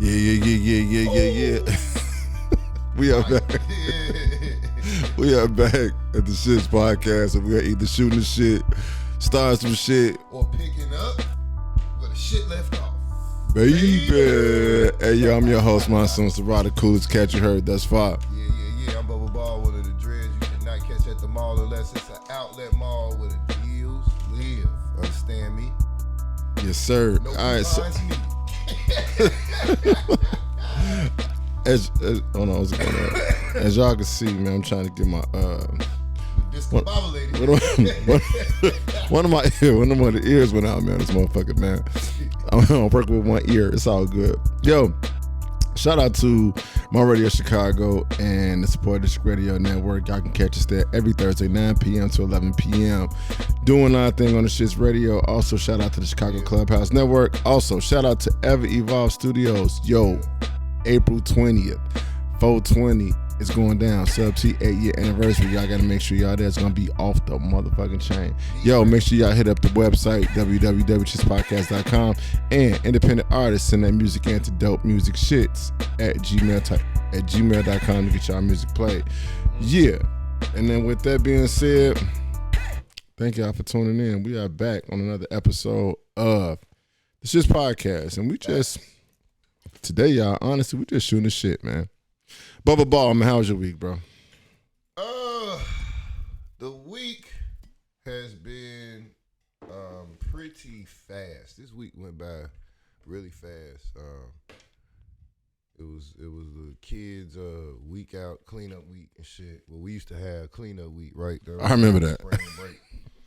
Yeah. We are back. We are back at the S.H.I.T.S podcast, and we're either shooting the shit, starting some shit, or picking up where the shit left off. Baby. Hey, yo, I'm your host, my son, the coolest cat you heard thus far. Yeah. I'm Bubba Ball, one of the dreads you cannot catch at the mall unless it's an outlet mall where the deals live. Understand me? Yes, sir. No all right, so hold on, what's going on? As y'all can see, man, I'm trying to get my one of the ears went out, man. This motherfucker, man. I'm working with one ear. It's all good. Yo, shout out to my radio Chicago and the Support District Radio Network. Y'all can catch us there every Thursday, 9 p.m. to 11 p.m. Doing our thing on the S.H.I.T.S Radio. Also, shout out to the Chicago Clubhouse Network. Also, shout out to Ever Evolve Studios. Yo, April 20th, 420 is going down. Sub-T 8-year anniversary. Y'all got to make sure y'all there. It's going to be off the motherfucking chain. Yo, make sure y'all hit up the website, www.chitspodcast.com, and independent artists send that music in to dopemusicshits at gmail.com to get y'all music played. Yeah. And then with that being said, thank y'all for tuning in. We are back on another episode of the S.H.I.T.S podcast. And we just... Today, y'all, honestly, we just shooting the shit, man. Bubba Ball, man, how was your week, bro? The week has been pretty fast. This week went by really fast. It was the kids' week out, cleanup week and shit. Well, we used to have cleanup week, right? I remember that. Spring break.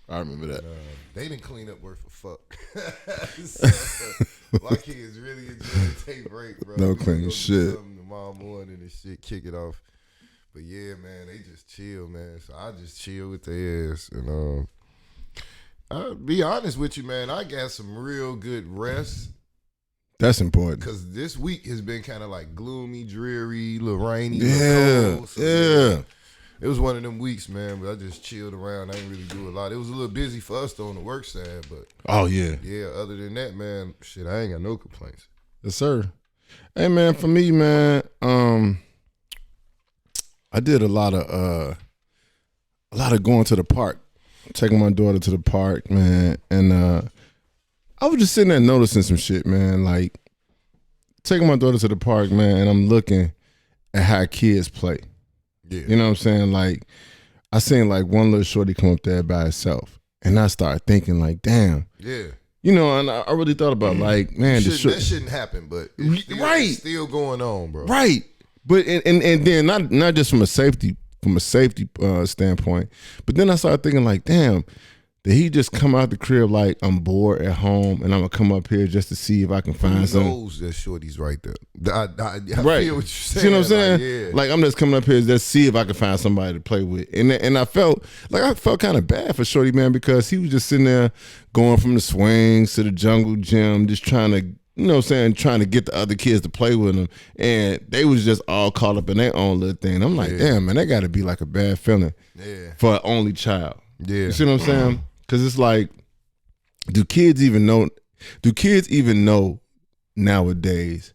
I remember that. They didn't clean up worth a fuck. So, my kids really enjoyed their break, bro. No clean shit. Tomorrow morning and shit, kick it off. But yeah, man, they just chill, man. So I just chill with their ass. And I'll be honest with you, man, I got some real good rest. That's important. Because this week has been kind of like gloomy, dreary, a little rainy. Yeah, cold, so yeah. It was one of them weeks, man, but I just chilled around. I didn't really do a lot. It was a little busy for us, though, on the work side, but... Oh, yeah. Yeah, other than that, man, shit, I ain't got no complaints. Yes, sir. Hey, man, for me, man, I did a lot of going to the park, taking my daughter to the park, man, and I was just sitting there noticing some shit, man, like, taking my daughter to the park, man, and I'm looking at how kids play. Yeah. You know what I'm saying? Like, I seen like one little shorty come up there by herself, and I started thinking like, damn. Yeah. You know, and I really thought about like, man, that shouldn't happen, but it's still going on, bro. Right. But and then not just from a safety standpoint, but then I started thinking like, damn, did he just come out the crib like I'm bored at home and I'm gonna come up here just to see if I can find something? Who knows that shorty's right there? I right. feel what you're saying. See what I'm saying? Like, yeah. Like I'm just coming up here just to see if I can find somebody to play with. And I felt kind of bad for shorty, man, because he was just sitting there going from the swings to the jungle gym, just trying to, you know what I'm saying, trying to get the other kids to play with him. And they was just all caught up in their own little thing. I'm like, damn, man, that got to be like a bad feeling for an only child. Yeah. You see what I'm saying? Because it's like, do kids even know nowadays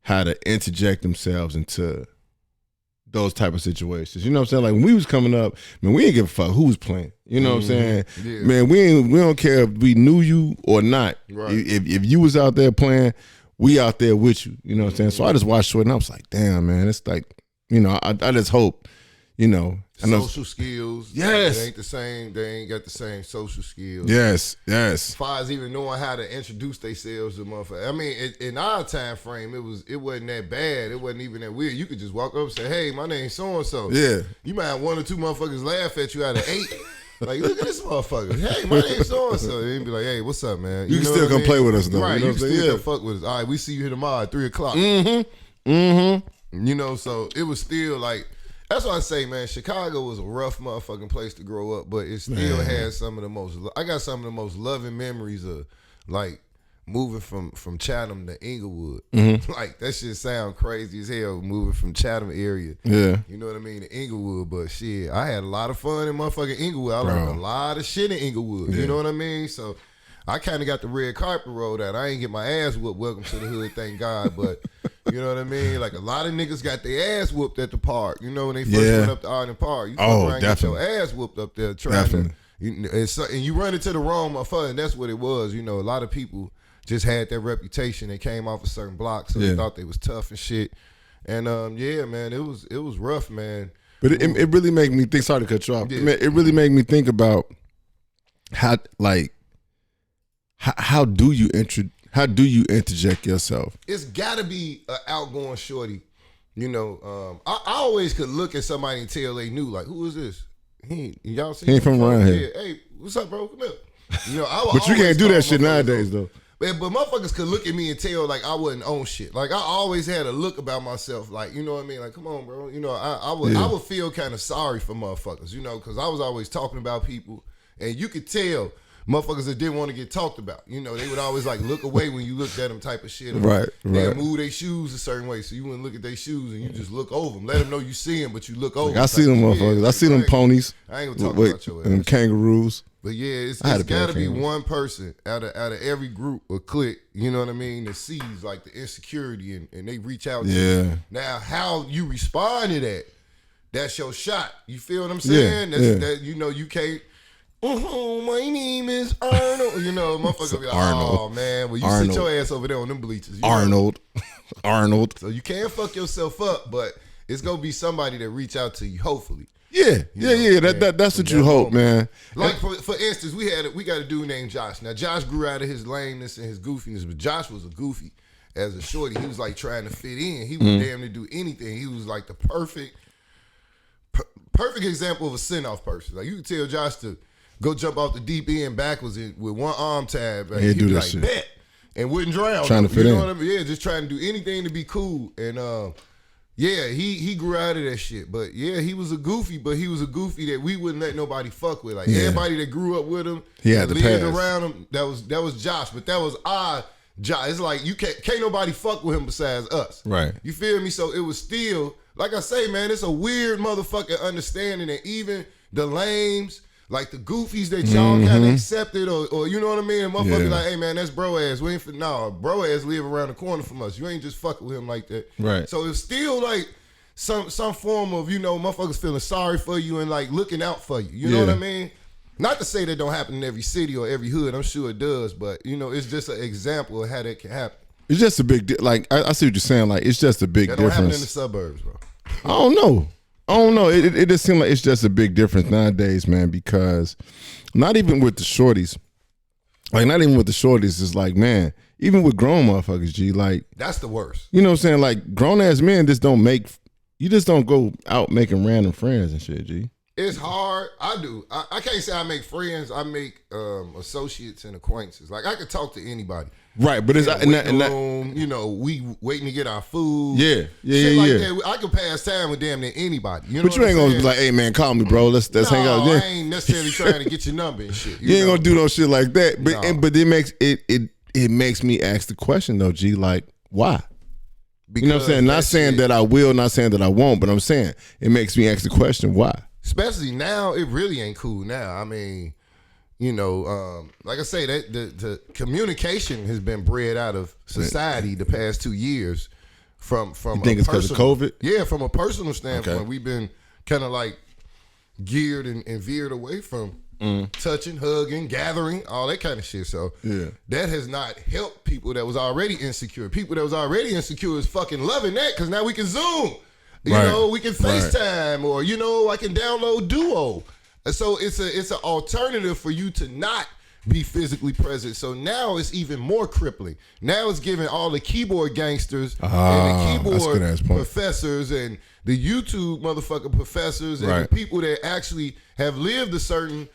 how to interject themselves into those type of situations? You know what I'm saying? Like when we was coming up, man, we didn't give a fuck who was playing. You know what I'm saying? Yeah. Man, we don't care if we knew you or not. Right. If you was out there playing, we out there with you. You know what I'm saying? So I just watched it and I was like, damn, man, it's like, you know, I just hope, you know. Social skills. Yes. They ain't the same. They ain't got the same social skills. Yes. As far as even knowing how to introduce themselves to motherfuckers. I mean, in our time frame, it wasn't that bad. It wasn't even that weird. You could just walk up and say, hey, my name's so-and-so. Yeah. You might have one or two motherfuckers laugh at you out of 8. Like, look at this motherfucker. Hey, my name's so-and-so. And be like, hey, what's up, man? You can still come play with us, though. Right. You know You can still come fuck with us. All right, we see you here tomorrow at 3 o'clock. You know, so it was still like, that's why I say, man, Chicago was a rough motherfucking place to grow up, but it still has some of the most, I got some of the most loving memories of, like, moving from Chatham to Inglewood. Like, that shit sound crazy as hell, moving from Chatham area. Yeah. You know what I mean? To Inglewood, but shit, I had a lot of fun in motherfucking Inglewood. I learned a lot of shit in Inglewood. Yeah. You know what I mean? So, I kind of got the red carpet rolled out. I ain't get my ass whooped. Welcome to the hood, thank God. But You know what I mean? Like a lot of niggas got their ass whooped at the park. You know when they first went up to Arden Park, you fuck around and get your ass whooped up there trying to. And you run into the wrong motherfucker, and that's what it was. You know, a lot of people just had that reputation. They came off a certain block, so they thought they was tough and shit. And yeah, man, it was rough, man. But it really made me think. Sorry to cut you off. Yeah. It really made me think about how do you interject yourself? It's got to be an outgoing shorty. You know, I always could look at somebody and tell they knew, like, who is this? Y'all see? He ain't from around here. Yeah. Hey, what's up, bro? Come here. You know, but you can't do that shit nowadays, though. But motherfuckers could look at me and tell like I wasn't on shit. Like I always had a look about myself, like, you know what I mean? Like, come on, bro. You know, I would feel kind of sorry for motherfuckers, you know, because I was always talking about people, and you could tell motherfuckers that didn't want to get talked about. You know, they would always like look away when you looked at them type of shit. Right. They'd move their shoes a certain way, so you wouldn't look at their shoes and you just look over them. Let them know you see them, but you look over. Like, I see them motherfuckers. I see them ponies. I ain't gonna talk about your ass. And kangaroos. But yeah, it's got to be one person out of every group or clique, you know what I mean, that sees like the insecurity and they reach out to you. Now, how you respond to that, that's your shot. You feel what I'm saying? That, you know, you can't, my name is Arnold. You know, motherfucker be like, oh, man, well, you sit your ass over there on them bleachers. Arnold. So you can't fuck yourself up, but it's going to be somebody that reach out to you, hopefully. Yeah. That's what you hope, man. Like for instance, we got a dude named Josh. Now Josh grew out of his lameness and his goofiness, but Josh was a goofy as a shorty. He was like trying to fit in. He was damn to do anything. He was like the perfect example of a send-off person. Like you could tell Josh to go jump off the deep end backwards with one arm tab. Like, he'd be like, shit. Bet, and wouldn't drown. Trying to fit in. What I mean? Yeah, just trying to do anything to be cool. And yeah, he grew out of that shit. But yeah, he was a goofy, but he was a goofy that we wouldn't let nobody fuck with. Like everybody that grew up with him, he had lived around him, that was Josh. But that was our Josh. It's like you can't nobody fuck with him besides us. Right. You feel me? So it was still, like I say, man, it's a weird motherfucking understanding that even the lames, like the goofies that y'all kind of accepted, or you know what I mean? And motherfuckers like, hey man, that's bro ass. We ain't bro ass live around the corner from us. You ain't just fucking with him like that. Right. So it's still like some form of, you know, motherfuckers feeling sorry for you and like looking out for you. You know what I mean? Not to say that don't happen in every city or every hood. I'm sure it does, but you know, it's just an example of how that can happen. It's just a big like I see what you're saying. Like it's just a big difference. That don't happen in the suburbs, bro. I don't know. It just seems like it's just a big difference nowadays, man, because not even with the shorties, it's like, man, even with grown motherfuckers, G, like. That's the worst. You know what I'm saying? Like, grown-ass men just don't go out making random friends and shit, G. It's hard. I do. I can't say I make friends. I make associates and acquaintances. Like, I could talk to anybody. Right, but it's you know, we waiting to get our food. Yeah. That. I could pass time with damn near anybody. You know but you ain't gonna be like, hey man, call me, bro. Let's hang out. I ain't necessarily trying to get your number and shit. You ain't gonna do no shit like that. But it makes me ask the question though, G, like, why? Because you know what I'm saying? Not saying that I will, not saying that I won't, but I'm saying it makes me ask the question, why? Especially now, it really ain't cool now. I mean, you know, like I say, that the communication has been bred out of society the past 2 years. From you think it's because of COVID? Yeah, from a personal standpoint, we've been kind of like geared and veered away from touching, hugging, gathering, all that kind of shit. So that has not helped people that was already insecure. People that was already insecure is fucking loving that because now we can Zoom. You know, we can FaceTime or, you know, I can download Duo. And so it's an alternative for you to not be physically present. So now it's even more crippling. Now it's giving all the keyboard gangsters and the keyboard professors and the YouTube motherfucking professors and the people that actually have lived a certain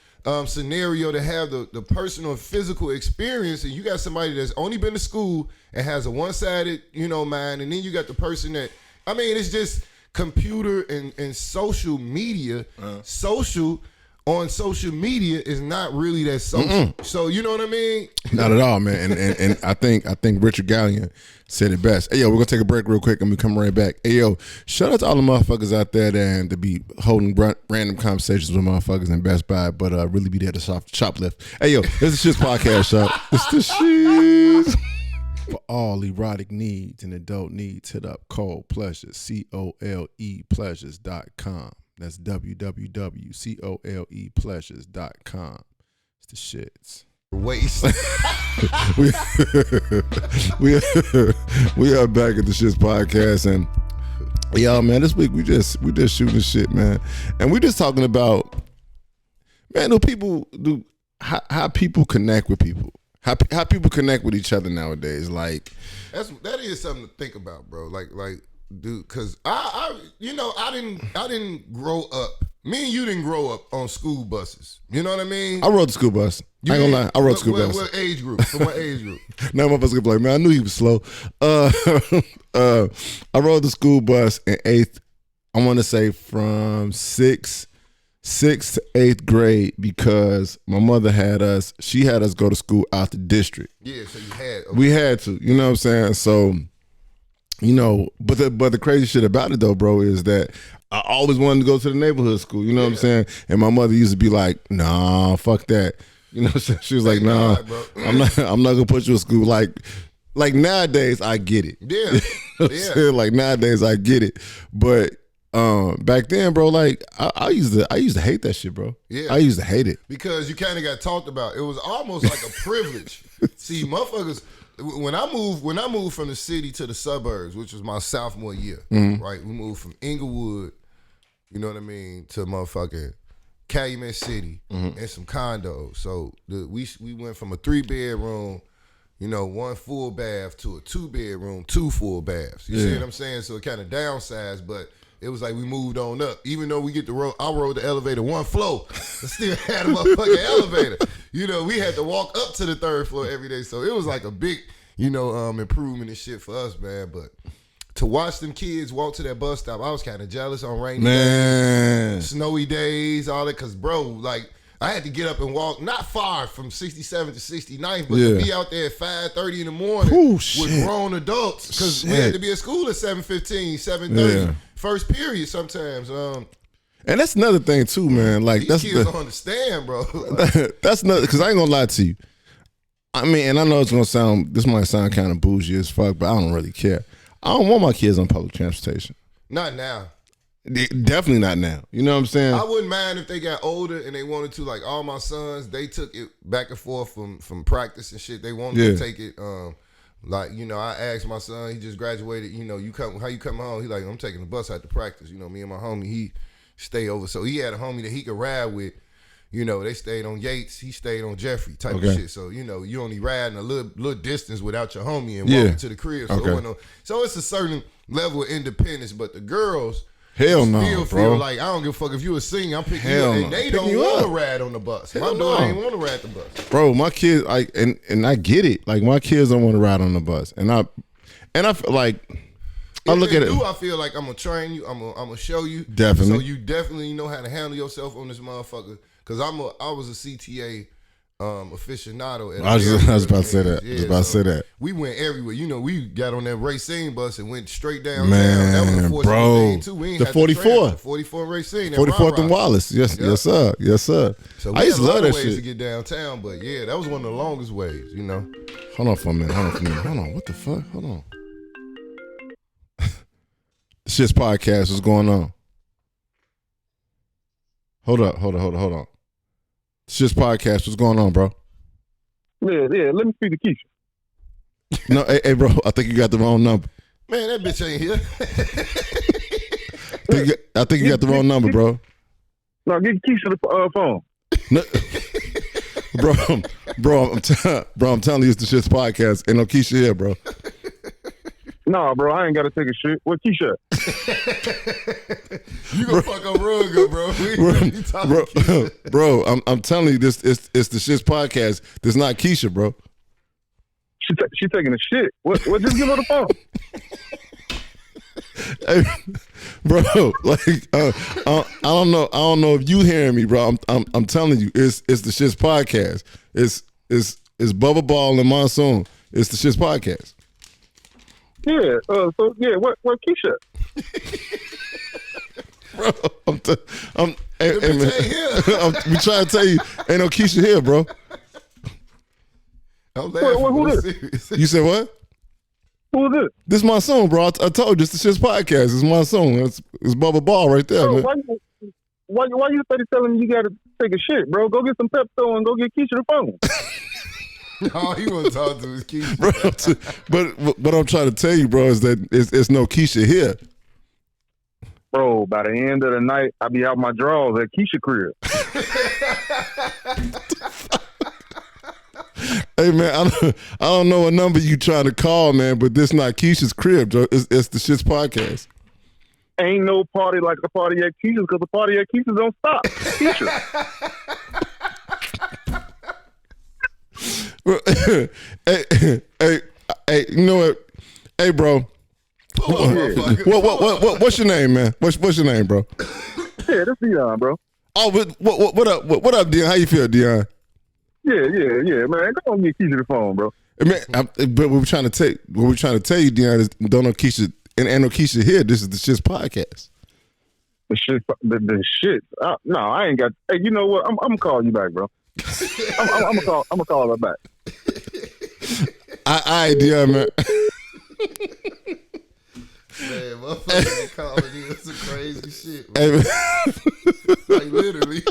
scenario to have the personal physical experience, and you got somebody that's only been to school and has a one-sided, you know, mind, and then you got the person that, I mean, it's just computer and social media. Social on social media is not really that social. So you know what I mean? Not at all, man. And I think Richard Gallion said it best. Hey yo, we're gonna take a break real quick and we come right back. Hey yo, shout out to all the motherfuckers out there that to be holding random conversations with motherfuckers in Best Buy, but really be there to shoplift. Hey yo, this is the S.H.I.T.T.S podcast, y'all. It's the shit. For all erotic needs and adult needs, hit up Cole Pleasures, COLE Pleasures.com. That's www.colepleasures.com. It's the shits. Waste. we are back at the Shits Podcast, and y'all, man, this week we just shooting shit, man, and we just talking about, man, how people connect with people, how people connect with each other nowadays. Like that is something to think about, bro. Like, dude, because I didn't grow up. Me and you didn't grow up on school buses. You know what I mean? I rode the school bus. I ain't gonna lie, I rode the school bus. What age group? From what age group? Now motherfuckers gonna be like, man, I knew he was slow. I rode the school bus in 8th, I want to say from 6th to 8th grade, because my mother she had us go to school out the district. Yeah, so you had. Okay. We had to, you know what I'm saying? So, you know, but the crazy shit about it though, bro, is that I always wanted to go to the neighborhood school, you know what I'm saying? And my mother used to be like, nah, fuck that. You know what I'm saying? She was like, nah, I'm not gonna put you in school. Like nowadays I get it. Yeah. You know what I'm saying? Like nowadays I get it. But back then, bro, like I used to hate that shit, bro. Yeah. I used to hate it. Because you kind of got talked about. It was almost like a privilege. See, motherfuckers, when I moved from the city to the suburbs, which was my sophomore year, right? We moved from Inglewood, you know what I mean, to motherfucking Calumet City and some condos. So we went from a 3-bedroom, you know, 1 full bath to a 2-bedroom, 2 full baths. You see what I'm saying? So it kind of downsized, but it was like we moved on up. Even though I rode the elevator 1 floor, I still had a motherfucking elevator. You know, we had to walk up to the 3rd floor every day. So it was like a big, you know, improvement and shit for us, man. But to watch them kids walk to that bus stop, I was kind of jealous on rainy days, snowy days, all that. Cause bro, like I had to get up and walk not far from 67th to 69th, but to be out there at 5:30 in the morning with grown adults. Cause we had to be at school at 7:15, 7:30, first period sometimes. And that's another thing too, man. Like these kids don't understand, bro. That's another, cause I ain't gonna lie to you. I mean, and I know this might sound kind of bougie as fuck, but I don't really care. I don't want my kids on public transportation. Not now. Definitely not now. You know what I'm saying? I wouldn't mind if they got older and they wanted to. Like all my sons, they took it back and forth from practice and shit. They wanted to take it. Like, you know, I asked my son, he just graduated. You know, how you coming home? He like, I'm taking the bus out to practice. You know, me and my homie, he stay over. So he had a homie that he could ride with. You know, they stayed on Yates. He stayed on Jeffrey type of shit. So, you know, you only riding a little distance without your homie and walking to the crib. So, so it's a certain level of independence. But the girls, hell no, still feel like, I don't give a fuck if you a singer, I'm picking you up. And they don't want to ride on the bus. My daughter ain't want to ride the bus. Bro, my kids, and I get it. Like, my kids don't want to ride on the bus. And I feel like, I look at it. I feel like I'm going to train you. I'm going to show you. Definitely. So you definitely know how to handle yourself on this motherfucker. Because I was a CTA aficionado. I was about to say that. I was about to say that. We went everywhere. You know, we got on that Racine bus and went straight downtown. Man, that was a fortunate bro. thing too. We ain't the 44. 44 Racine. 44th and Wallace. Yes, yes, sir. Yes, sir. So I used to love that ways shit. to get downtown, but yeah, that was one of the longest ways, you know. Hold on for a minute. Hold on. What the fuck? Hold on. The Shits Podcast. What's going on? Hold on. Shits Podcast. What's going on, bro? Yeah. Let me speak to Keisha. No, hey, bro. I think you got the wrong number. Man, that bitch ain't here. I think you got the wrong number, bro. No, get Keisha the phone. No, bro. I'm telling you, it's the Shits Podcast. Ain't no Keisha here, bro. Nah, bro, I ain't got to take a shit. What Keisha? You gonna fuck up Rugger, bro. Bro, I'm telling you, it's the Shits Podcast. This not Keisha, bro. She taking a shit. What? Just give her the phone. Hey, bro, like I don't know if you hearing me, bro. I'm telling you, it's the Shits Podcast. It's Bubba Ball and Monsoon. It's the Shits Podcast. Yeah. What Keisha? Bro, I'm we trying to tell you, ain't no Keisha here, bro. I'm laughing. Who serious. You said what? Who is this? This Monsoon, bro. I told you, it's the Shit's podcast. It's Monsoon. It's Bubba Ball right there, Bro, man. why you steady telling me you gotta take a shit, bro? Go get some Pepto and go get Keisha the phone. All he want to talk to is Keisha. Bro, but I'm trying to tell you, bro, is that it's no Keisha here. Bro, by the end of the night, I be out my drawers at Keisha crib. Hey man, I don't know what number you trying to call, man, but this not Keisha's crib, Joe. It's the Shit's podcast. Ain't no party like a party at Keisha's because the party at Keisha's don't stop. Keisha. hey, you know what? Hey, bro. What's your name, man? What's your name, bro? Yeah, that's Dion, bro. Oh, what up? What up, Dion? How you feel, Dion? Yeah, man. Go on, get Keisha the phone, bro. Man, but what we're trying to tell you, Dion, is don't know Keisha and ain't no Keisha here. This is the Shit's podcast. The shit. No, I ain't got. Hey, you know what? I'm gonna call you back, bro. I'm gonna call her back. I Dion, man. Man, motherfucking comedy is some crazy shit, man. Hey, Like literally.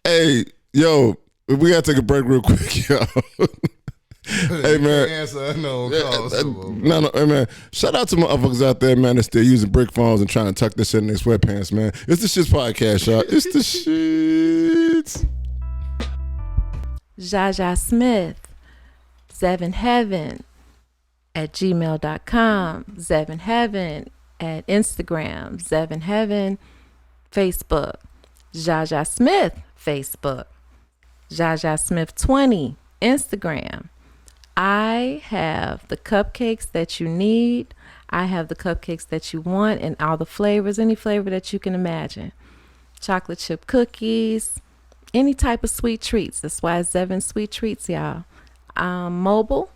Hey, yo, we gotta take a break real quick, yo. Hey man, Answer unknown calls. No, hey man. Shout out to motherfuckers out there, man, that's still using brick phones and trying to tuck this shit in their sweatpants, man. It's the Shit's podcast, y'all. It's the shit. Jaja Smith, Zevin Heaven at gmail.com, Zevin Heaven at Instagram, Zevin Heaven, Facebook, Jaja Smith, Facebook, Jaja Smith 20, Instagram. I have the cupcakes that you need. I have the cupcakes that you want in all the flavors, any flavor that you can imagine. Chocolate chip cookies, any type of sweet treats. That's why it's Zevin Sweet Treats, y'all. Mobile,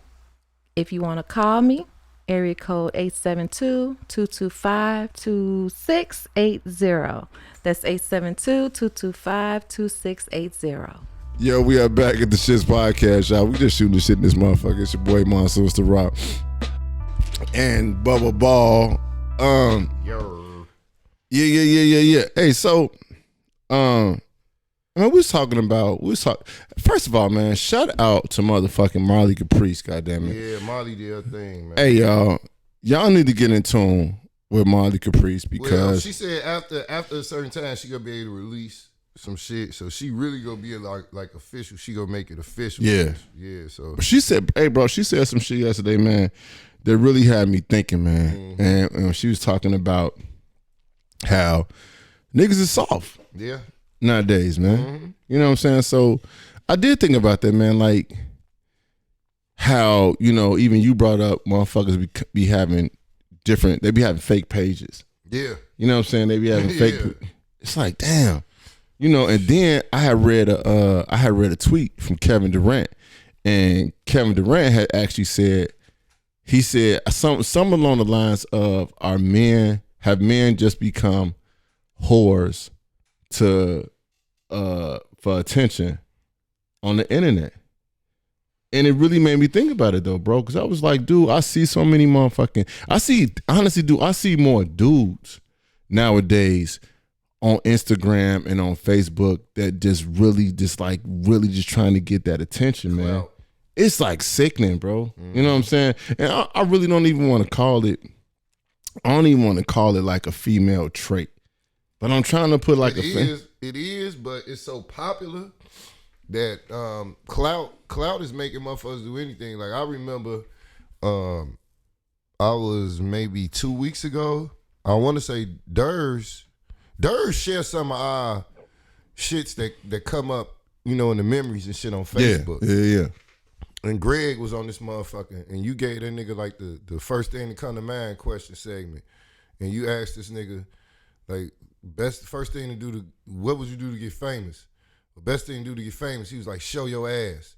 if you want to call me, area code 872-225-2680. That's 872-225-2680. Yo, we are back at the Shit's podcast, y'all. We just shooting the shit in this motherfucker. It's your boy Monsoon the Rock and Bubba Ball. Yeah. Hey, so, man, first of all, man, shout out to motherfucking Marley Caprice, goddammit. Yeah, Molly did her thing, man. Hey, y'all need to get in tune with Marley Caprice because she said after a certain time she gonna be able to release some shit, so she really gonna be like official. She gonna make it official. Yeah. So she said, "Hey, bro," she said some shit yesterday, man, that really had me thinking, man. Mm-hmm. And she was talking about how niggas is soft, yeah, nowadays, man. Mm-hmm. You know what I'm saying? So I did think about that, man. Like how even you brought up motherfuckers be having different. They be having fake pages. Yeah, you know what I'm saying? They be having fake. It's like damn. And then I had read a tweet from Kevin Durant, and Kevin Durant had actually said, he said some along the lines of have men just become whores for attention on the internet? And it really made me think about it though, bro, because I was like, dude, I see so many I see more dudes nowadays on Instagram and on Facebook that really just trying to get that attention, man. Wow. It's like sickening, bro. Mm-hmm. You know what I'm saying? And I really don't even want to call it. I don't even want to call it like a female trait, but I'm trying to put like it is, but it's so popular that clout is making motherfuckers do anything. Like I remember, I was maybe 2 weeks ago. I want to say Durs share some of our shits that come up, in the memories and shit on Facebook. Yeah. And Greg was on this motherfucker, and you gave that nigga like the first thing to come to mind question segment, and you asked this nigga like first thing to do what would you do to get famous? The best thing to do to get famous. He was like, show your ass.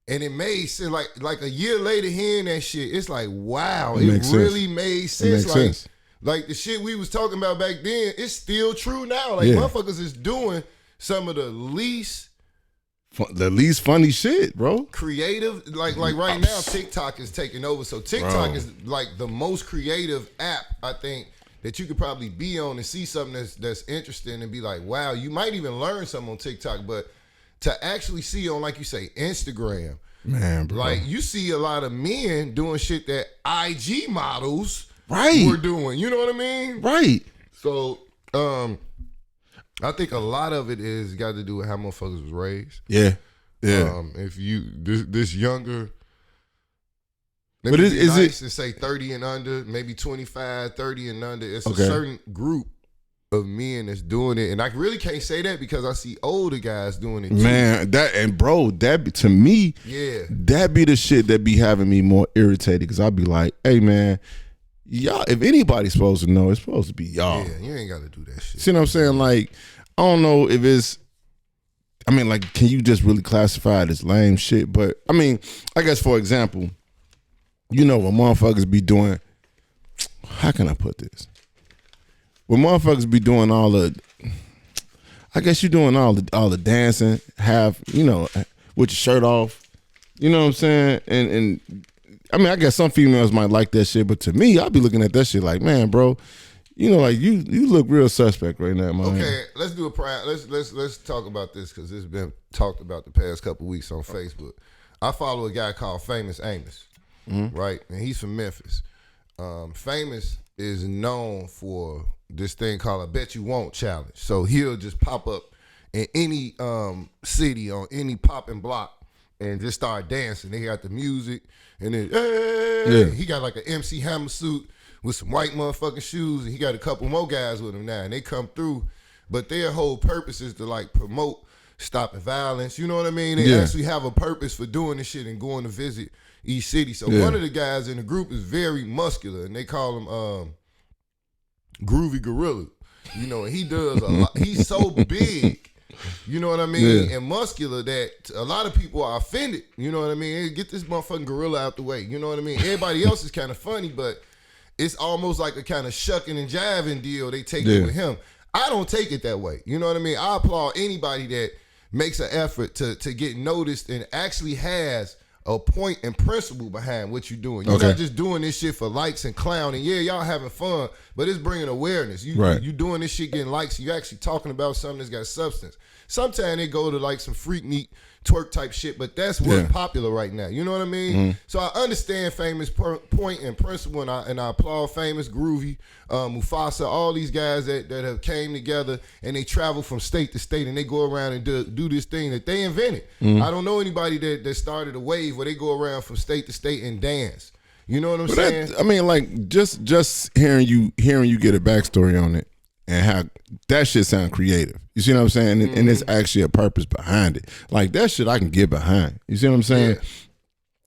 And it made sense. Like a year later hearing that shit, it's like, wow, it really made sense. Like the shit we was talking about back then, it's still true now. Like motherfuckers is doing some of the least the least funny shit, bro. Creative, like right now, TikTok is taking over. So TikTok is like the most creative app, I think, that you could probably be on and see something that's interesting and be like, wow, you might even learn something on TikTok. But to actually see on, like you say, Instagram, man, bro. Like you see a lot of men doing shit that IG models were doing. You know what I mean? Right. So, I think a lot of it is got to do with how motherfuckers was raised. Yeah. Yeah. If you this younger, let but me is nice it and say 30 and under, maybe 25, 30 and under. It's okay. a certain group of men that's doing it, and I really can't say that because I see older guys doing it too. Man, to me, yeah, that be the shit that be having me more irritated because I'll be like, hey man, y'all, if anybody's supposed to know, it's supposed to be y'all. Yeah, you ain't got to do that shit. See what I'm saying? Like, I don't know if it's, I mean, like, can you just really classify it as lame shit? But I mean, I guess for example, you know what motherfuckers be doing, how can I put this? When motherfuckers be doing all the, I guess you doing all the dancing, with your shirt off, you know what I'm saying? And I mean, I guess some females might like that shit, but to me, I'll be looking at that shit like, man, bro, you know, like you look real suspect right now, man. Okay, let's do let's talk about this because it's been talked about the past couple weeks on Facebook. I follow a guy called Famous Amos, right? And he's from Memphis. Famous is known for this thing called I Bet You Won't challenge. So he'll just pop up in any city on any popping block and just start dancing. They got the music and then he got like an MC Hammer suit with some white motherfucking shoes, and he got a couple more guys with him now, and they come through. But their whole purpose is to like promote stopping violence. You know what I mean? They actually have a purpose for doing this shit and going to visit each city. So one of the guys in the group is very muscular, and they call him Groovy Gorilla. You know, and he does a lot. He's so big, you know what I mean, and muscular that a lot of people are offended. You know what I mean? Hey, get this motherfucking gorilla out the way. You know what I mean? Everybody else is kind of funny, but it's almost like a kind of shucking and jiving deal they take it with him. I don't take it that way. You know what I mean? I applaud anybody that makes an effort to get noticed and actually has a point and principle behind what you're doing. You're not just doing this shit for likes and clowning. Yeah, y'all having fun, but it's bringing awareness. You doing this shit getting likes. You actually talking about something that's got substance. Sometimes they go to like some freak neat twerk type shit, but that's what's popular right now. You know what I mean? So I understand Famous point and principle, and I applaud Famous, Groovy, Mufasa, all these guys that have came together and they travel from state to state and they go around and do this thing that they invented. I don't know anybody that started a wave where they go around from state to state and dance. You know what I'm saying? I mean, like just hearing you get a backstory on it and how that shit sound creative. You see what I'm saying? And there's actually a purpose behind it. Like that shit I can get behind. You see what I'm saying? Yeah.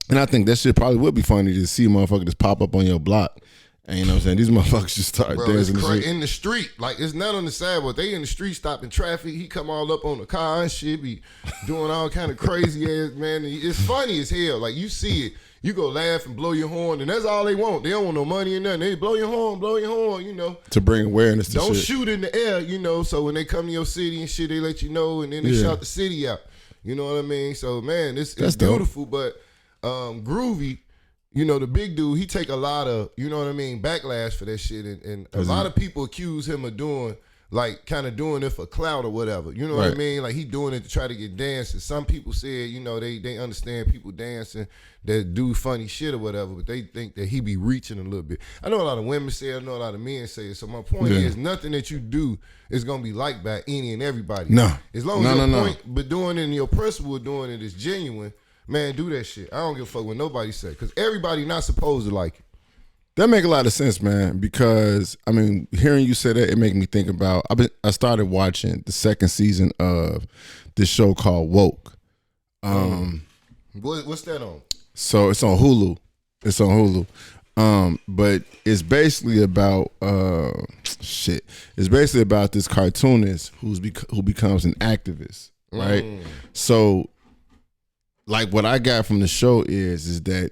And I think that shit probably would be funny to see a motherfucker just pop up on your block. And you know what I'm saying? These motherfuckers just start dancing in the street. Like it's not on the sidewalk. They in the street stopping traffic. He come all up on the car and shit, be doing all kind of crazy ass, man. It's funny as hell. Like you see it. You go laugh and blow your horn, and that's all they want. They don't want no money or nothing. They blow your horn, you know. To bring awareness to Don't shit. shoot in the air, you know, so when they come to your city and shit, they let you know, and then they shout the city out. You know what I mean? So, man, it's beautiful, but Groovy, you know, the big dude, he take a lot of, you know what I mean, backlash for that shit, and a lot of people accuse him of doing, like, kind of doing it for clout or whatever. You know what I mean? Like, he doing it to try to get dances. Some people said, you know, they understand people dancing that do funny shit or whatever, but they think that he be reaching a little bit. I know a lot of women say it, I know a lot of men say it. So my point is, nothing that you do is going to be liked by any and everybody. No. As long as your point, but doing it and your principle of doing it is genuine, man, do that shit. I don't give a fuck what nobody say, because everybody not supposed to like it. That make a lot of sense, man, because, I mean, hearing you say that, it make me think about, I started watching the second season of this show called Woke. What's that on? So it's on Hulu. But it's basically about, It's basically about this cartoonist who becomes an activist, right? So, like, what I got from the show is that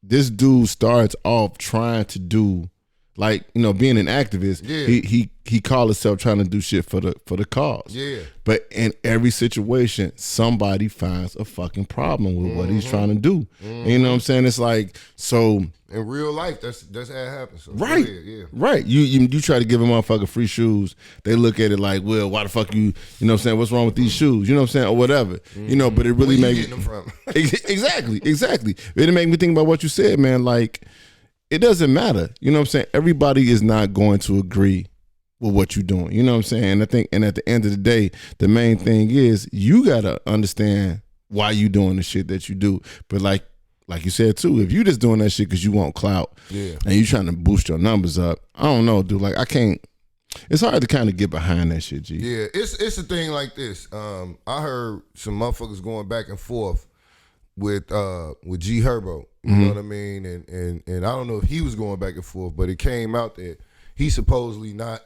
this dude starts off trying to do Like, you know, being an activist, he called himself trying to do shit for the cause. Yeah. But in every situation, somebody finds a fucking problem with what he's trying to do. And you know what I'm saying? It's like, so in real life, that's how it happens. So right. yeah. Right. You try to give a motherfucker free shoes, they look at it like, well, why the fuck you know what I'm saying, what's wrong with these shoes? You know what I'm saying? Or whatever. You know, but it really Where makes you getting them from? Exactly. It made me think about what you said, man. Like, it doesn't matter. You know what I'm saying? Everybody is not going to agree with what you're doing. You know what I'm saying? And I think, and at the end of the day, the main thing is you gotta understand why you doing the shit that you do. But like you said too, if you just doing that shit because you want clout, and you trying to boost your numbers up, I don't know, dude. Like, I can't. It's hard to kind of get behind that shit, G. Yeah, it's a thing like this. I heard some motherfuckers going back and forth with G Herbo. You know what I mean? And I don't know if he was going back and forth, but it came out that he's supposedly not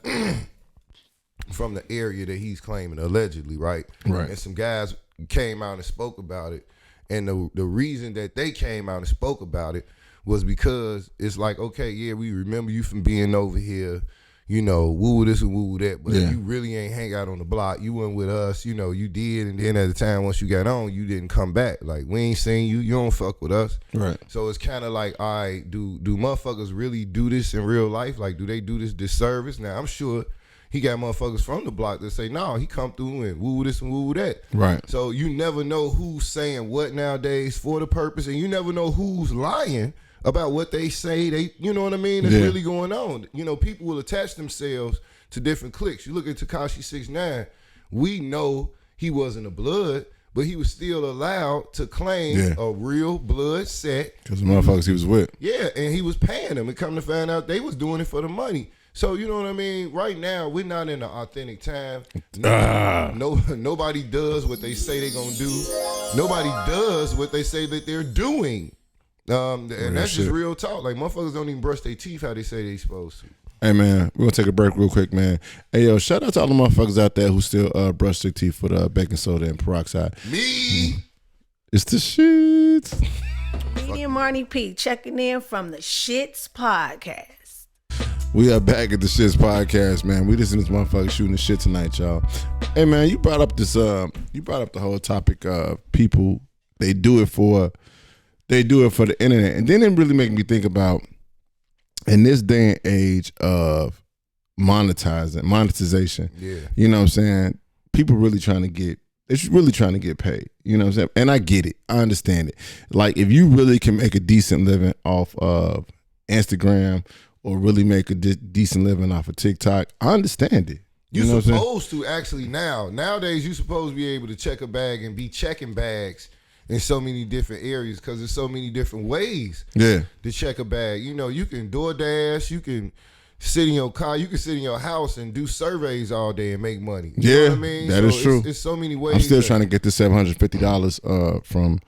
from the area that he's claiming, allegedly, right? Right. And some guys came out and spoke about it. And the reason that they came out and spoke about it was because it's like, okay, yeah, we remember you from being over here, you know, woo this and woo that, but you really ain't hang out on the block. You went with us, you know, you did, and then at the time once you got on, you didn't come back. Like, we ain't seen you, you don't fuck with us. Right. So it's kind of like, all right, do motherfuckers really do this in real life? Like, do they do this disservice? Now, I'm sure he got motherfuckers from the block that say, no, he come through and woo this and woo that. Right. So you never know who's saying what nowadays for the purpose, and you never know who's lying about what they say. They, you know what I mean? It's really going on. You know, people will attach themselves to different cliques. You look at Tekashi 6ix9ine. We know he wasn't a blood, but he was still allowed to claim a real blood set. Because the motherfuckers he was with. Yeah, and he was paying them. And come to find out, they was doing it for the money. So, you know what I mean? Right now, we're not in an authentic time. Nobody does what they say they're going to do. Nobody does what they say that they're doing. And that's just real talk. Like, motherfuckers don't even brush their teeth how they say they supposed to. Hey, man, we're going to take a break real quick, man. Hey, yo, shout out to all the motherfuckers out there who still brush their teeth with baking soda and peroxide. Me! It's the shit. Medium Marnie P checking in from the S.H.I.T.S podcast. We are back at the S.H.I.T.S podcast, man. We listen to this motherfucker shooting the shit tonight, y'all. Hey, man, you brought up this, you brought up the whole topic of people, they do it for the internet. And then it really make me think about, in this day and age of monetization, you know what I'm saying? People really trying to get paid. You know what I'm saying? And I get it. I understand it. Like, if you really can make a decent living off of Instagram or really make a decent living off of TikTok, I understand it. You know supposed to actually nowadays you supposed to be able to check a bag and be checking bags in so many different areas because there's so many different ways to check a bag. You know, you can DoorDash, you can sit in your car, you can sit in your house and do surveys all day and make money. You know what I mean? That is true. It's so many ways. I'm still trying to get this $750 from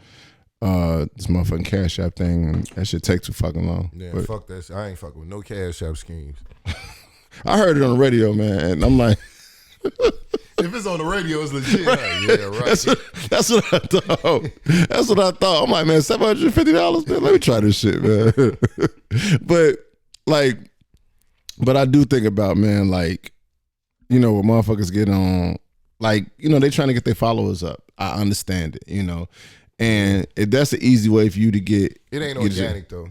this motherfucking Cash App thing, and that shit take too fucking long. Yeah, but fuck that. I ain't fucking with no Cash App schemes. I heard it on the radio, man, and I'm like, if it's on the radio, it's legit. Right. Yeah, right. That's what I thought. That's what I thought. I'm like, man, $750, man. Let me try this shit, man. But I do think about, man, like, you know, what motherfuckers get on, like, you know, they trying to get their followers up. I understand it, you know. And if that's an easy way for you to get it ain't organic though.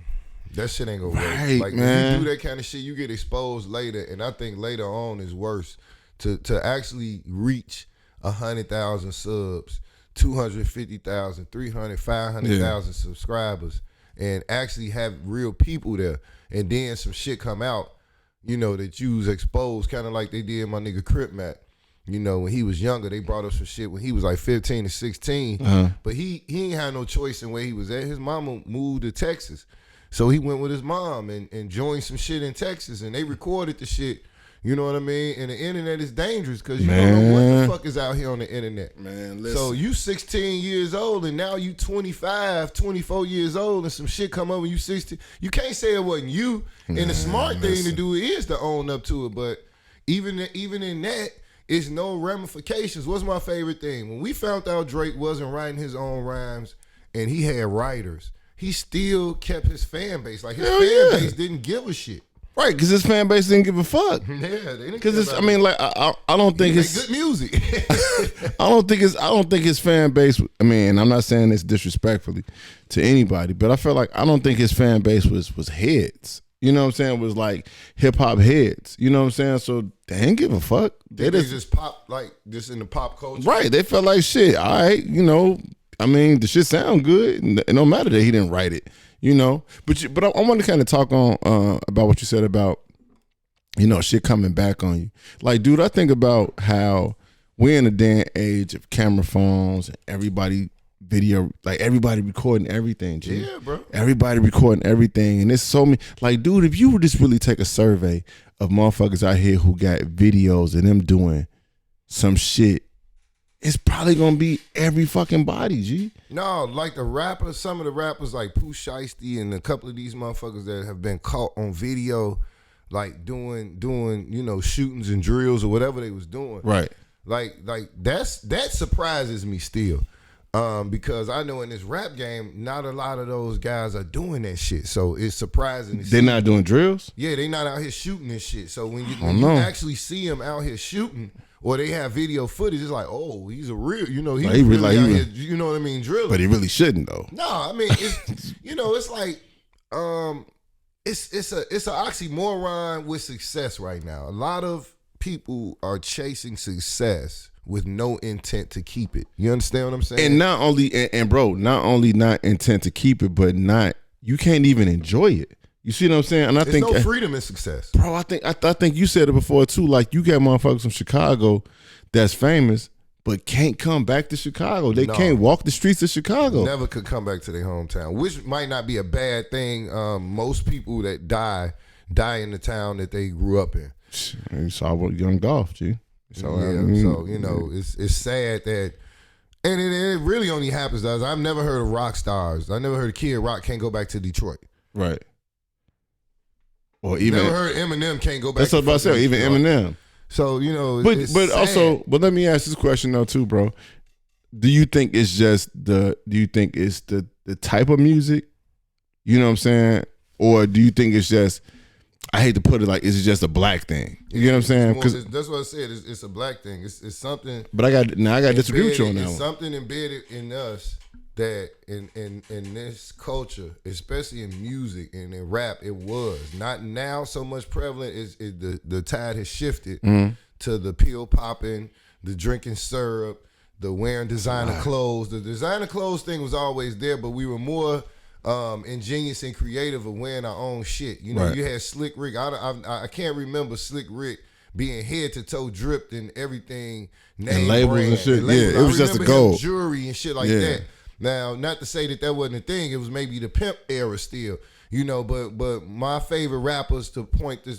That shit ain't gonna work. Like, man, if you do that kind of shit, you get exposed later, and I think later on is worse. To actually reach 100,000 subs, 250,000, 300, 500,000 subscribers, and actually have real people there, and then some shit come out, you know, that you was exposed, kind of like they did my nigga Crip Mac. You know, when he was younger, they brought up some shit when he was like 15 to 16. But he ain't had no choice in where he was at. His mama moved to Texas. So he went with his mom and joined some shit in Texas, and they recorded the shit. You know what I mean? And the internet is dangerous because you don't know what the fuck is out here on the internet. Man, listen. So you 16 years old and now you 25, 24 years old and some shit come over you 60. You can't say it wasn't you. And the smart thing to do is to own up to it. But even in that, it's no ramifications. What's my favorite thing? When we found out Drake wasn't writing his own rhymes and he had writers, he still kept his fan base. Like, his fan base didn't give a shit. Right, because his fan base didn't give a fuck. Yeah, they didn't. Because it's, I mean, like I don't think it's good music. I don't think his fan base. I mean, I'm not saying this disrespectfully to anybody, but I feel like I don't think his fan base was heads. You know what I'm saying? It was like hip hop heads. You know what I'm saying? So they didn't give a fuck. They just pop like just in the pop culture. Right. They felt like shit. All right. You know. I mean, the shit sound good. It don't matter that he didn't write it. You know. But I want to kind of talk on about what you said about, you know, shit coming back on you. Like, dude, I think about how we're in a day and age of camera phones and everybody video, like everybody recording everything, G. Yeah, bro. Everybody recording everything. And it's so many, like, dude, if you would just really take a survey of motherfuckers out here who got videos of them doing some shit, it's probably gonna be every fucking body, G. No, like the rappers, some of the rappers like S.H.I.T.T.S and a couple of these motherfuckers that have been caught on video, like doing, you know, shootings and drills or whatever they was doing. Right. Like that surprises me still. Because I know in this rap game, not a lot of those guys are doing that shit. So it's surprising. They're not doing drills? Yeah, they not out here shooting and shit. So when you actually see them out here shooting, or they have video footage, it's like, oh, he's a real, you know, he's really out here, you know what I mean, drilling. But he really shouldn't though. No, I mean, it's, you know, it's like, it's an oxymoron with success right now. A lot of people are chasing success with no intent to keep it. You understand what I'm saying? And not only, and bro, not only not intent to keep it, but you can't even enjoy it. You see what I'm saying? And I think no freedom in success, bro. I think you said it before too. Like, you got motherfuckers from Chicago that's famous, but can't come back to Chicago. They can't walk the streets of Chicago. Never could come back to their hometown, which might not be a bad thing. Most people that die in the town that they grew up in. You saw what Young Dolph, G. So you know, it's sad that, and it really only happens to us. I've never heard of rock stars. I never heard of Kid Rock can't go back to Detroit. Right. Or even never heard Eminem can't go back. That's what I was about to say. Even Eminem. So you know, but also, but let me ask this question though too, bro. Do you think it's the type of music? You know what I'm saying? Or do you think it's just, I hate to put it like, is it just a black thing? You know what I'm saying? Because that's what I said. It's a black thing. It's something. But I got to disagree with you on that one. It's something embedded in us that in this culture, especially in music and in rap, it was not now so much prevalent. The tide has shifted to the pill popping, the drinking syrup, the wearing designer clothes. The designer clothes thing was always there, but we were more ingenious and creative of wearing our own shit. You know, you had Slick Rick. I can't remember Slick Rick being head to toe dripped and everything, name and labels brand, and shit. And labels. Yeah, it was just a gold jewelry and shit like that. Now, not to say that wasn't a thing. It was maybe the pimp era still, you know. But my favorite rappers to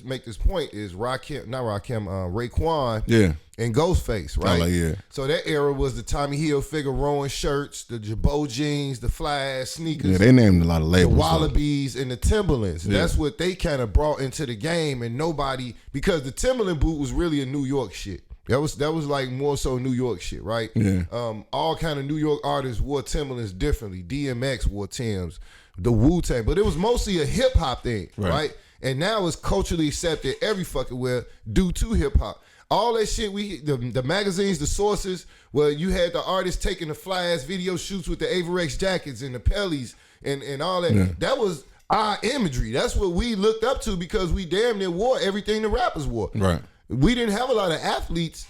make this point is Rakim, Raekwon, and Ghostface, right? So that era was the Tommy Hilfiger shirts, the Jabot jeans, the fly ass sneakers. Yeah, they named a lot of labels. The Wallabies and the Timberlands. Yeah. That's what they kind of brought into the game, and nobody, because the Timberland boot was really a New York shit. That was like more so New York shit, right? Yeah. All kind of New York artists wore Timberlands differently. DMX wore Timbs, the Wu-Tang, but it was mostly a hip hop thing, right? And now it's culturally accepted every fucking where due to hip hop. All that shit the magazines, the sources, where you had the artists taking the fly ass video shoots with the Averex jackets and the Pellies and all that. Yeah. That was our imagery. That's what we looked up to because we damn near wore everything the rappers wore. Right. We didn't have a lot of athletes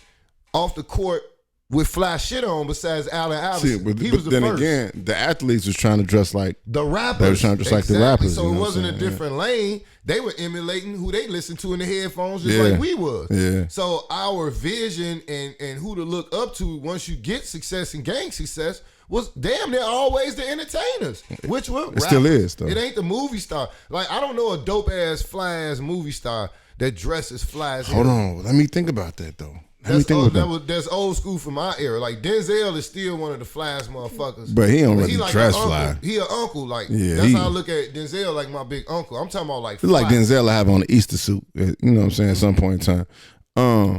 off the court with fly shit on besides Allen Iverson. He was the then first. Again, the athletes was trying to dress like the rappers. They were trying to dress like the rappers. So it wasn't a different lane. They were emulating who they listened to in the headphones just like we was. Yeah. So our vision and who to look up to once you get success and gain success was damn near always the entertainers. Which were rappers. Still is though. It ain't the movie star. Like I don't know a dope ass fly ass movie star that dresses fly as hell. Hold on, let me think about that though. That's old school from my era. Like Denzel is still one of the flyest motherfuckers. But he don't really like dress fly. He an uncle. Like that's how I look at Denzel, like my big uncle. I'm talking about like fly. Like Denzel I have on an Easter suit. You know what I'm saying? At some point in time.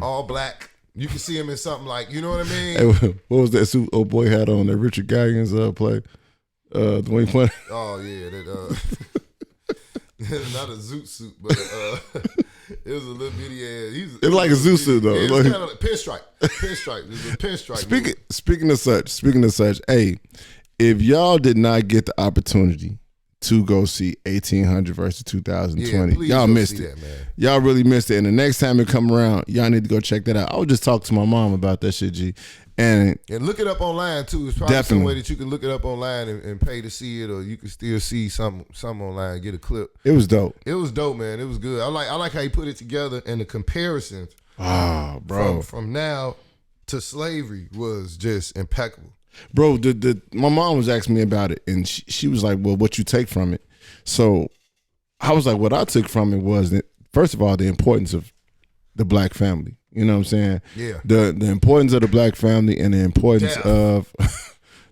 All black. You can see him in something like, you know what I mean? Hey, what was that suit old boy had on that Richard Gaggins play? The way he played. Oh yeah, that Not a zoot suit, but it was a little bitty ass. It's like a zoot suit though. Yeah, It's it's like- kind of like pinstripe. It was a pinstripe. Speaking of such, hey, if y'all did not get the opportunity to go see 1800 versus 2020, please y'all go missed see it. that, man. Y'all really missed it. And the next time it come around, y'all need to go check that out. I was just talking to my mom about that shit, G. And look it up online too. It's probably Definitely. some way that you can look it up online and pay to see it, or you can still see some online, get a clip. it was dope. It was dope, man. It was good. I like how he put it together, and the comparisons Oh, bro. from now to slavery was just impeccable. Bro, my mom was asking me about it, and she was like, well, what you take from it? So I was like, what I took from it was that, first of all, the importance of the black family. You know what I'm saying? Yeah. The importance of the black family and the importance Death. of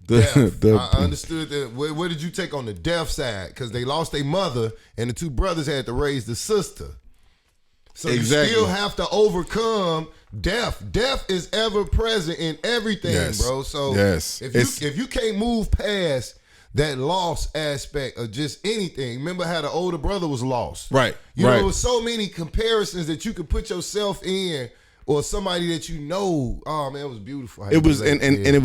I understood that. What did you take on the deaf side? Because they lost their mother, and the two brothers had to raise the sister. So Exactly. you still have to overcome death. Death is ever present in everything, Yes. bro. So Yes. if you can't move past that loss aspect of just anything, remember how the older brother was lost, Right, You know, right. there was so many comparisons that you could put yourself in, or somebody that you know. Oh man, it was beautiful. how It you was did and that. it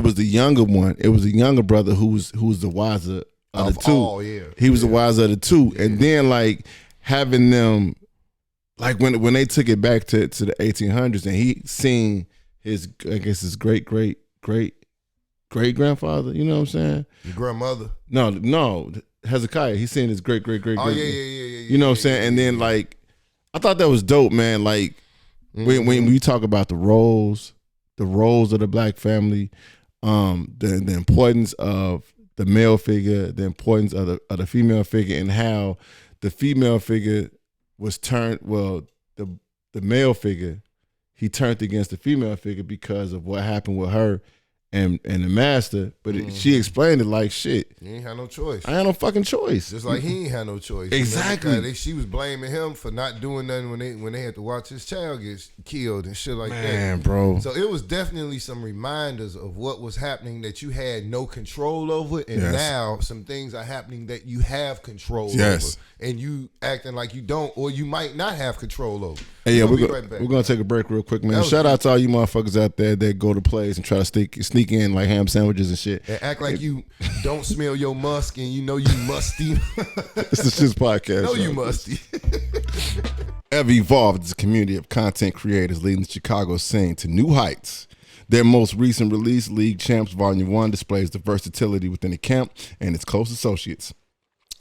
was the younger one. It was the younger brother who was the wiser of Of the two. all, yeah. He was the Yeah. wiser of the two. And then like having them, like when they took it back to the 1800s, and he seen his, I guess his great grandfather. You know what I'm saying? Your grandmother. No, Hezekiah. He's seen his great. Oh yeah. You know what I'm saying? And then like, I thought that was dope, man. Like when we talk about the roles of the black family, the importance of the male figure, the importance of the female figure, and how the female figure was turned. Well, the male figure, he turned against the female figure because of what happened with her and the master. But she explained it like, shit, You ain't had no choice. I had no fucking choice. Just like he ain't had no choice. Exactly. You know, she was blaming him for not doing nothing when they had to watch his child get killed and shit like that. Man, bro. So it was definitely some reminders of what was happening that you had no control over, and Yes. now some things are happening that you have control Yes. over, and you acting like you don't, or you might not have control over. Hey, yeah, We'll be we're right back. gonna take a break real quick, man. That was Shout out to all you motherfuckers out there that go to plays and try to sneak in like ham sandwiches and shit. And act like you don't smell your musk and you know you musty. It's the Shit's podcast. know you y'all. musty. Ever Evolved is a community of content creators leading the Chicago scene to new heights. Their most recent release, League Champs Volume 1, displays the versatility within the camp and its close associates.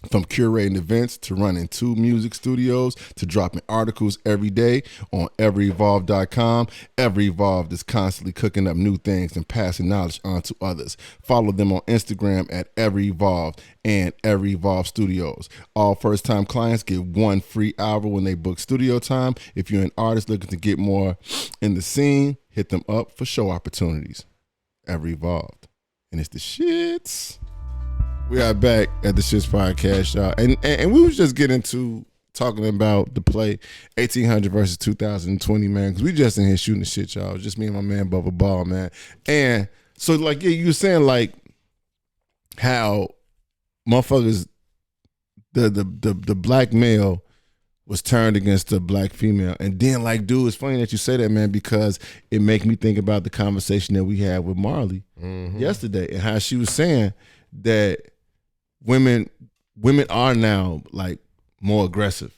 From curating events to running 2 music studios to dropping articles every day on everevolve.com, Ever Evolved is constantly cooking up new things and passing knowledge on to others. Follow them on Instagram at Ever Evolved and Ever Evolved Studios. All first-time clients get 1 free hour when they book studio time. If you're an artist looking to get more in the scene, hit them up for show opportunities. Ever Evolved. And it's the shits. We are back at the Shits Podcast, y'all. And we was just getting to talking about the play 1800 versus 2020, man, because we just in here shooting the shit, y'all. Just me and my man Bubba Ball, man. And so, like, yeah, you were saying, like, how motherfuckers, the black male was turned against the black female. And then, like, dude, it's funny that you say that, man, because it make me think about the conversation that we had with Marley yesterday and how she was saying that women are now like more aggressive.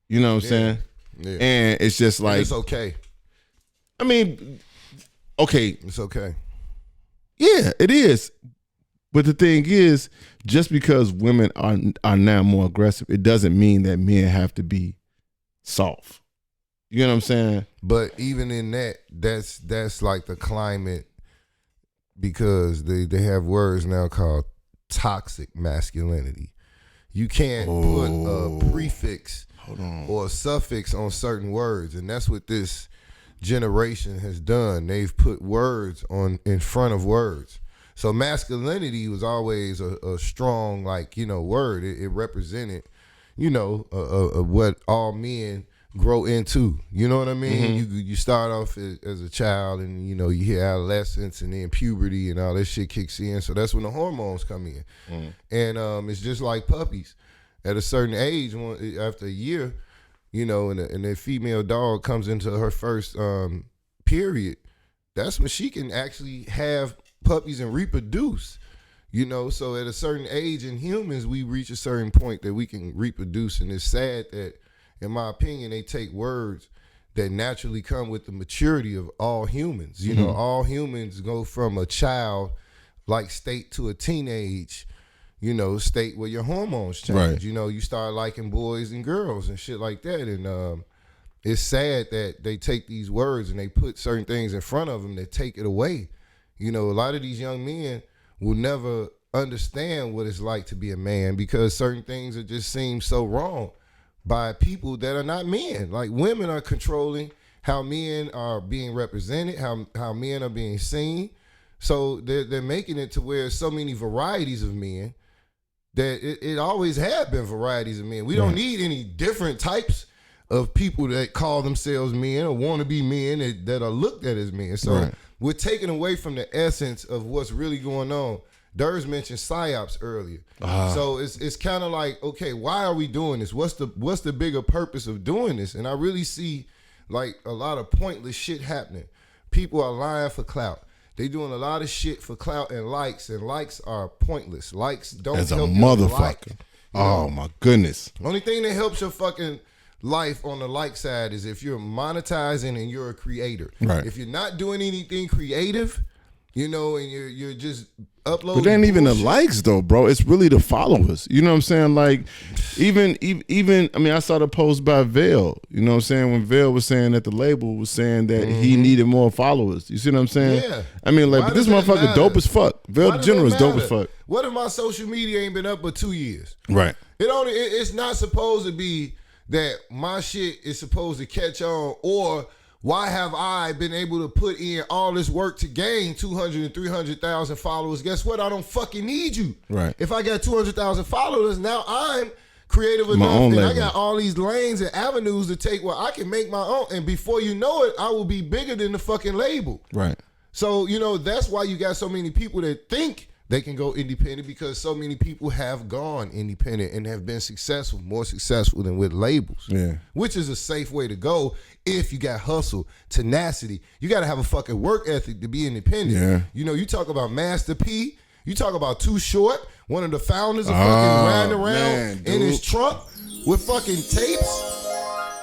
You know what I'm saying? Yeah. And it's just like, It's okay. I mean, okay, It's okay. yeah, it is. But the thing is, just because women are now more aggressive, it doesn't mean that men have to be soft. You know what I'm saying? But even in that's like the climate, because they have words now called toxic masculinity. You can't put a prefix or a suffix on certain words, and that's what this generation has done. They've put words in front of words. So masculinity was always a strong, like, word. It represented, what all men grow into. You know what I mean? You start off as a child, and you hear adolescence, and then puberty and all that shit kicks in. So that's when the hormones come in. And it's just like puppies. at a certain age, after a year, you know, and the female dog comes into her first period, that's when she can actually have puppies and reproduce. You know, so at a certain age in humans, we reach a certain point that we can reproduce. And it's sad that, in my opinion, they take words that naturally come with the maturity of all humans. You know, all humans go from a child-like state to a teenage, you know, state where your hormones change. Right. You know, you start liking boys and girls and shit like that. And it's sad that they take these words and they put certain things in front of them that take it away. You know, a lot of these young men will never understand what it's like to be a man because certain things are just seem so wrong by people that are not men. Like women are controlling how men are being represented, how men are being seen. So they're making it to where so many varieties of men that it always have been varieties of men. We don't need any different types of people that call themselves men or want to be men that are looked at as men. So we're taking away from the essence of what's really going on. Durs mentioned psyops earlier. So it's kind of like, okay, why are we doing this? What's the bigger purpose of doing this? And I really see like a lot of pointless shit happening. People are lying for clout. They doing a lot of shit for clout and likes are pointless. Likes don't As a help motherfucker. Like, Oh my goodness. only thing that helps your fucking life on the like side is if you're monetizing and you're a creator. Right. If you're not doing anything creative, you know, and you're just uploading. But it ain't even the bullshit. likes though, bro. It's really the followers. You know what I'm saying? Like, even I mean, I saw the post by Vail. You know what I'm saying? When Vail was saying that the label was saying that he needed more followers. You see what I'm saying? Yeah. I mean, like, Why but this does that motherfucker matter? dope as fuck. Vail Why the does General that is dope as matter? fuck. What if my social media ain't been up but 2 years? Right. It's not supposed to be that my shit is supposed to catch on, or why have I been able to put in all this work to gain 200 and 300,000 followers? Guess what? I don't fucking need you. Right. If I got 200,000 followers, now I'm creative My enough, own and I label. got all these lanes and avenues to take where I can make my own. And before you know it, I will be bigger than the fucking label. Right. So, you know, that's why you got so many people that think they can go independent, because so many people have gone independent and have been successful, more successful than with labels. Yeah. Which is a safe way to go if you got hustle, tenacity. You got to have a fucking work ethic to be independent. Yeah. You know, you talk about Master P, you talk about Too Short, one of the founders of fucking riding around man, in his dude. trunk with fucking tapes,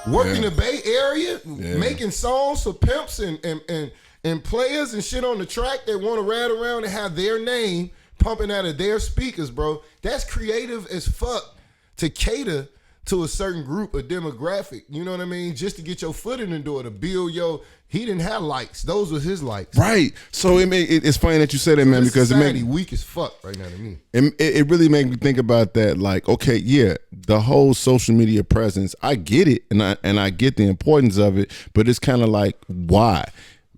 working the Bay Area, making songs for pimps and players and shit on the track that want to ride around and have their name pumping out of their speakers, bro. That's creative as fuck to cater to a certain group or demographic. You know what I mean? Just to get your foot in the door, to build he didn't have likes. Those was his likes. Right. So it's funny that you say that, man, This because it society made weak as fuck right now to me. it really made me think about that. Like, okay, yeah, the whole social media presence, I get it, and I get the importance of it, but it's kind of like, why?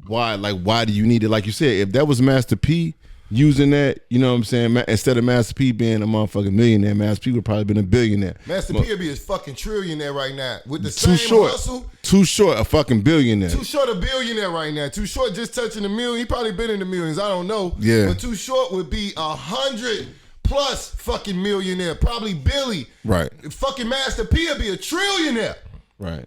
Like, why do you need it? Like you said, if that was Master P using that, you know what I'm saying? Instead of Master P being a motherfucking millionaire, Master P would probably been a billionaire. Master P would be a fucking trillionaire right now with the Too same short. hustle. Too short, a fucking billionaire. Too Short a billionaire right now. Too Short just touching the million. He probably been in the millions. I don't know. Yeah. But Too Short would be 100+ fucking millionaire. Probably Billy. Right. Fucking Master P would be a trillionaire. Right.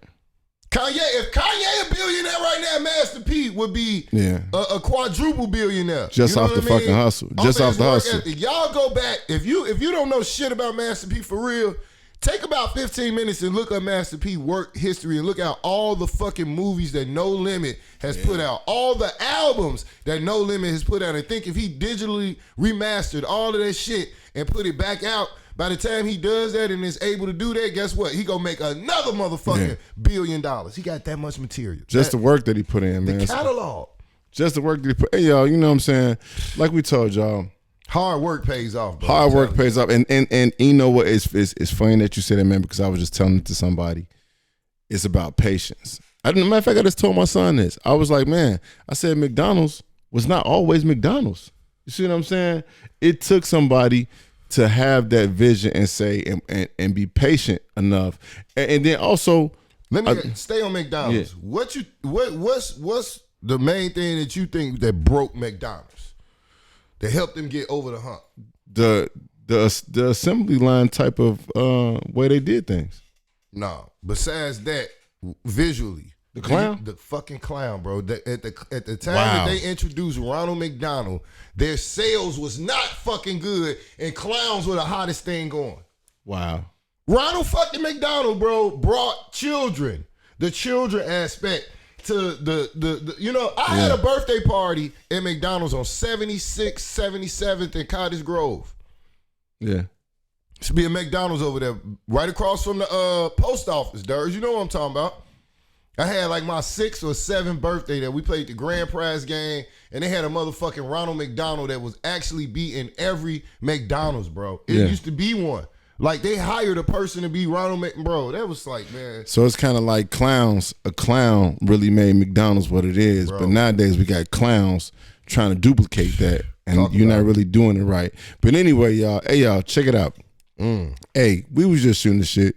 If Kanye a billionaire right now, Master P would be a quadruple billionaire. Just off the fucking hustle. Just off the hustle. Y'all go back. If you don't know shit about Master P for real, take about 15 minutes and look up Master P work history and look at all the fucking movies that No Limit has put out, all the albums that No Limit has put out, and think if he digitally remastered all of that shit and put it back out, by the time he does that and is able to do that, guess what? He gonna make another motherfucking $1 billion. He got that much material. Just the work that he put in, man. The catalog. Just the work that he put. Hey, y'all, you know what I'm saying? Like we told y'all, hard work pays off, bro. hard work pays off. And you know what? It's funny that you said that, man, because I was just telling it to somebody. It's about patience. Matter of fact, I just told my son this. I was like, man, I said McDonald's was not always McDonald's. You see what I'm saying? It took somebody to have that vision and say and be patient enough, and then also let me stay on McDonald's. Yeah. What's the main thing that you think that broke McDonald's, that helped them get over the hump? the assembly line type of way they did things. No. Besides that, visually, The clown? the fucking clown, bro. At the time Wow. that they introduced Ronald McDonald, their sales was not fucking good, and clowns were the hottest thing going. Wow. Ronald fucking McDonald, bro, brought children, the children aspect to the you know, I had a birthday party at McDonald's on 76th, 77th and Cottage Grove. Yeah. Should be a McDonald's over there, right across from the post office, Durs. You know what I'm talking about. I had like my 6th or 7th birthday that we played the grand prize game, and they had a motherfucking Ronald McDonald that was actually beating every McDonald's, bro. It used to be one. Like, they hired a person to be Ronald Bro, that was like, man. So it's kind of like clowns. A clown really made McDonald's what it is. Bro. But nowadays we got clowns trying to duplicate that. And you're not really doing it right. But anyway, y'all. Hey, y'all, check it out. Hey, we was just shooting the shit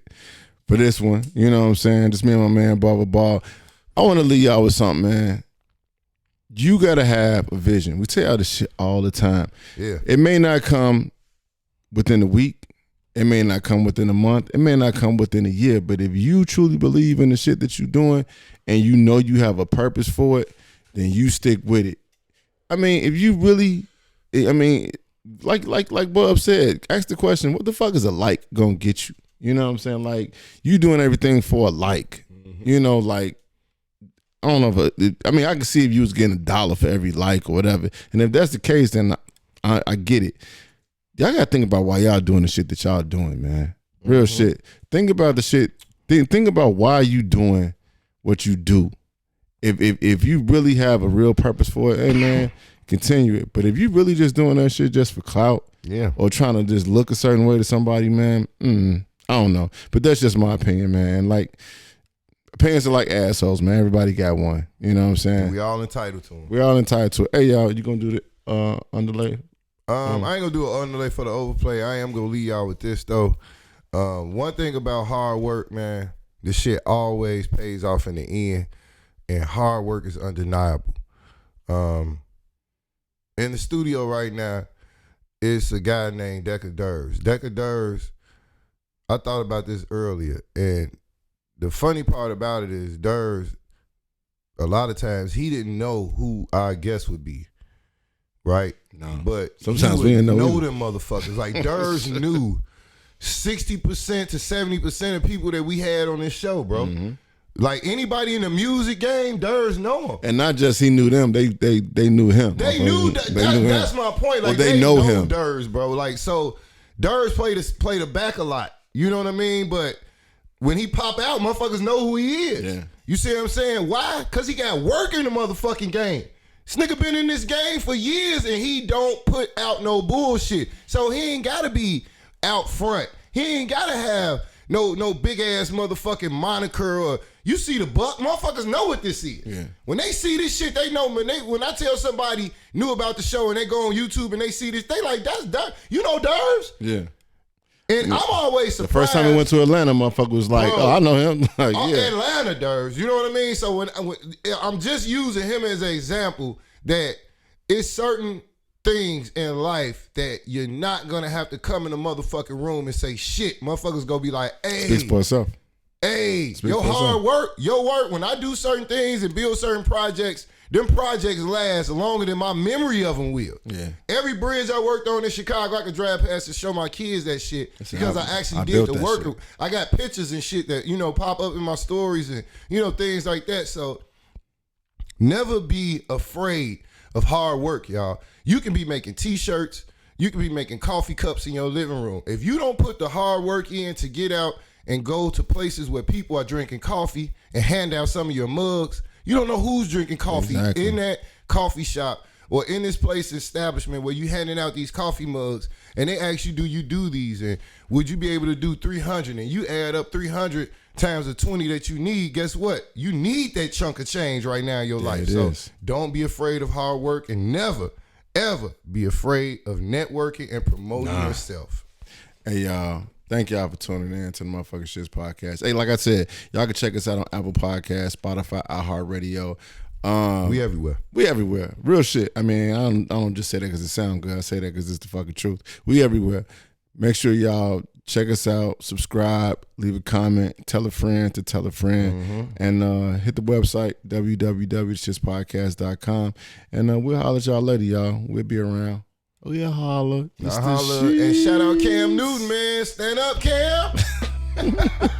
for this one. You know what I'm saying? Just me and my man, blah. I want to leave y'all with something, man. You got to have a vision. We tell y'all this shit all the time. Yeah. It may not come within a week. It may not come within a month. It may not come within a year. But if you truly believe in the shit that you're doing and you know you have a purpose for it, then you stick with it. I mean, if you really, I mean, like Bub said, ask the question, what the fuck is a like gonna get you? You know what I'm saying? Like, you doing everything for a like. You know, like, I don't know if I mean, I can see if you was getting $1 for every like or whatever. And if that's the case, then I get it. Y'all gotta think about why y'all doing the shit that y'all doing, man. Real shit. Think about the shit. Think about why you doing what you do. If you really have a real purpose for it, hey man, continue it. But if you really just doing that shit just for clout, or trying to just look a certain way to somebody, man, I don't know. But that's just my opinion, man. Like, opinions are like assholes, man. Everybody got one. You know what I'm saying? We all entitled to them. We're all entitled to it. Hey y'all, you gonna do the underlay? I ain't gonna do an underlay for the overplay. I am gonna leave y'all with this though. One thing about hard work, man, this shit always pays off in the end, and hard work is undeniable. In the studio right now, it's a guy named S.H.I.T.T.S. S.H.I.T.T.S, I thought about this earlier, and the funny part about it is Durs, a lot of times he didn't know who our guest would be. Right? No. But sometimes we didn't know them motherfuckers. Like, Durs knew 60% to 70% of people that we had on this show, bro. Like, anybody in the music game, Durs know him. And not just he knew them, they knew him. They knew that. That's my point. Like, they know him. Durs, bro. Like, so Durs played the back a lot. You know what I mean? But when he pop out, motherfuckers know who he is. Yeah. You see what I'm saying? Why? Because he got work in the motherfucking game. This nigga been in this game for years and he don't put out no bullshit. So he ain't gotta be out front. He ain't gotta have no big ass motherfucking moniker or you see the buck, motherfuckers know what this is. Yeah. When they see this shit, they know. When I tell somebody knew about the show and they go on YouTube and they see this, they like, that's Durs. You know Durs? Yeah. And I'm always surprised. The first time we went to Atlanta, motherfucker was like, Bro, oh, I know him. Like, yeah. Atlanta Durs. You know what I mean? So when I'm just using him as an example that it's certain things in life that you're not gonna have to come in the motherfucking room and say shit. Motherfuckers gonna be like, hey, Speaks for itself. Hey, Speak your for hard itself. work, your work, when I do certain things and build certain projects, them projects last longer than my memory of them will. Yeah. Every bridge I worked on in Chicago, I could drive past to show my kids that shit because I actually did built the that work. shit. I got pictures and shit that, pop up in my stories and, things like that. So never be afraid of hard work, y'all. You can be making t-shirts. You can be making coffee cups in your living room. If you don't put the hard work in to get out and go to places where people are drinking coffee and hand out some of your mugs, you don't know who's drinking coffee in that coffee shop or in this place establishment where you handing out these coffee mugs and they ask you, do you do these? And would you be able to do 300? And you add up 300 times the 20 that you need. Guess what? You need that chunk of change right now in your life. So don't be afraid of hard work and never, ever be afraid of networking and promoting yourself. Hey, y'all. Thank y'all for tuning in to the Motherfucking Shits podcast. Hey, like I said, y'all can check us out on Apple Podcasts, Spotify, iHeartRadio. We everywhere. We everywhere. Real shit. I mean, I don't just say that because it sounds good. I say that because it's the fucking truth. We everywhere. Make sure y'all check us out, subscribe, leave a comment, tell a friend to tell a friend, and hit the website, www.shitspodcast.com. And we'll holler at y'all later, y'all. We'll be around. Oh, yeah, holla. It's the Holla. shit. And shout out Cam Newton, man. Stand up, Cam.